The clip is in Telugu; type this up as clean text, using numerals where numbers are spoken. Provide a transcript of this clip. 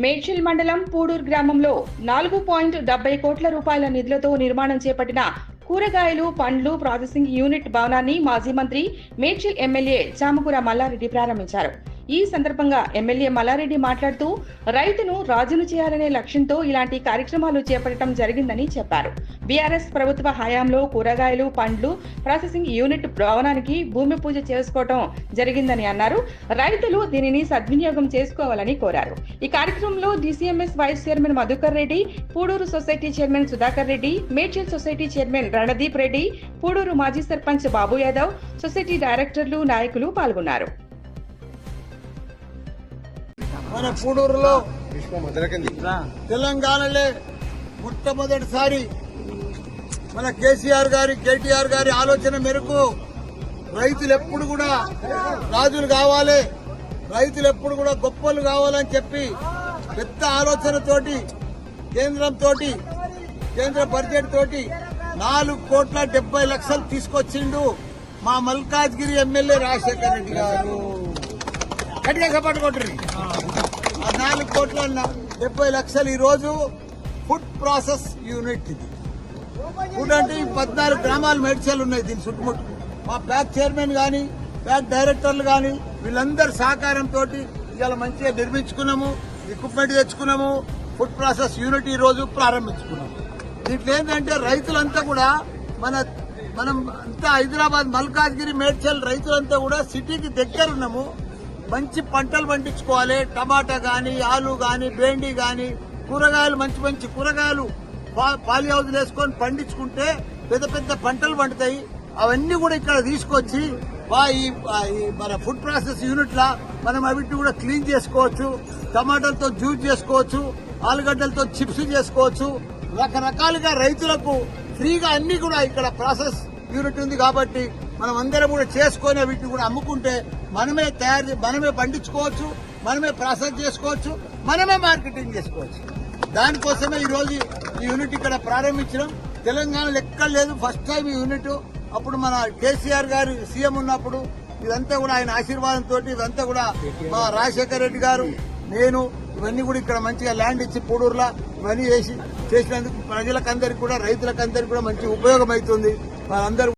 మేడ్చల్ మండలం పూడూరు గ్రామంలో 4.70 కోట్ల రూపాయల నిధులతో నిర్మాణం చేపట్టిన కూరగాయలు, పండ్లు ప్రాసెసింగ్ యూనిట్ భవనాన్ని మాజీ మంత్రి మేడ్చల్ ఎమ్మెల్యే చామకూర మల్లారెడ్డి ప్రారంభించారు. ఈ సందర్భంగా ఎమ్మెల్యే మల్లారెడ్డి మాట్లాడుతూ రైతును రాజును చేయాలనే లక్ష్యంతో ఇలాంటి కార్యక్రమాలు చేపట్టడం జరిగిందని చెప్పారు. బీఆర్ఎస్ ప్రభుత్వ హయాంలో కూరగాయలు, పండ్లు ప్రాసెసింగ్ యూనిట్ భవనానికి భూమి పూజ చేసుకోవడం జరిగిందని అన్నారు. రైతులు దీనిని సద్వినియోగం చేసుకోవాలని కోరారు. ఈ కార్యక్రమంలో DCMS vice chairman Madhukar Reddy, Pudur society chairman Sudhakar Reddy, Medchal society chairman Randeep Reddy, Pudur మాజీ సర్పంచ్ బాబు యాదవ్, సొసైటీ డైరెక్టర్లు, నాయకులు పాల్గొన్నారు. మన పూడూరులో తెలంగాణలో మొట్టమొదటిసారి మన కేటీఆర్ గారి ఆలోచన మేరకు రైతులు ఎప్పుడు కూడా రాజులు కావాలి, రైతులు ఎప్పుడు కూడా గొప్పలు కావాలని చెప్పి పెద్ద ఆలోచనతోటి కేంద్ర బడ్జెట్ తోటి 4,70,00,000 తీసుకొచ్చిండు మా మల్కాజ్గిరి ఎమ్మెల్యే రాజశేఖర్ రెడ్డి గారు. గట్టిగా చెప్పట్టుకుంటారు. 4,70,00,000 ఈ రోజు ఫుడ్ ప్రాసెస్ యూనిట్. ఇది ఫుడ్ అంటే 14 గ్రామాలు మేడ్చల్ ఉన్నాయి. దీని చుట్టుముట్టు మా ప్యాక్ చైర్మన్ గాని, ప్యాక్ డైరెక్టర్లు గాని వీళ్ళందరి సహకారంతో ఇవాళ మంచిగా నిర్మించుకున్నాము, ఎక్విప్మెంట్ తెచ్చుకున్నాము. ఫుడ్ ప్రాసెస్ యూనిట్ ఈ రోజు ప్రారంభించుకున్నాము. దీంట్లో ఏంటంటే రైతులంతా కూడా మనం అంతా హైదరాబాద్, మల్కాజ్గిరి, మేడ్చల్ రైతులంతా కూడా సిటీకి దగ్గరున్నాము. మంచి పంటలు పండించుకోవాలి. టమాటా గాని, ఆలు గాని, బెండి గాని, కూరగాయలు మంచి కూరగాయలు పాలి హౌజులు వేసుకొని పండించుకుంటే పెద్ద పెద్ద పంటలు పండుతాయి. అవన్నీ కూడా ఇక్కడ తీసుకొచ్చి మన ఫుడ్ ప్రాసెస్ యూనిట్ లా మనం అవిటిని కూడా క్లీన్ చేసుకోవచ్చు. టమాటాలతో జ్యూస్ చేసుకోవచ్చు, ఆలుగడ్డలతో చిప్స్ చేసుకోవచ్చు. రకరకాలుగా రైతులకు ఫ్రీగా అన్ని కూడా ఇక్కడ ప్రాసెస్ యూనిట్ ఉంది కాబట్టి మనం అందరం కూడా చేసుకుని వీటిని కూడా అమ్ముకుంటే మనమే మనమే పండించుకోవచ్చు, మనమే ప్రాసెస్ చేసుకోవచ్చు, మనమే మార్కెటింగ్ చేసుకోవచ్చు. దానికోసమే ఈ రోజు ఈ యూనిట్ ఇక్కడ ప్రారంభించడం. తెలంగాణలో ఎక్కడ లేదు, ఫస్ట్ టైం ఈ యూనిట్. అప్పుడు మన కేసీఆర్ గారు సీఎం ఉన్నప్పుడు ఇదంతా కూడా ఆయన ఆశీర్వాదంతో ఇదంతా కూడా మా రాజశేఖర్ రెడ్డి గారు, నేను ఇవన్నీ కూడా ఇక్కడ మంచిగా ల్యాండ్ ఇచ్చి పూడూరులా ఇవన్నీ చేసినందుకు ప్రజలకందరికి కూడా రైతులకందరికి కూడా మంచి ఉపయోగం అవుతుంది. వాళ్ళందరూ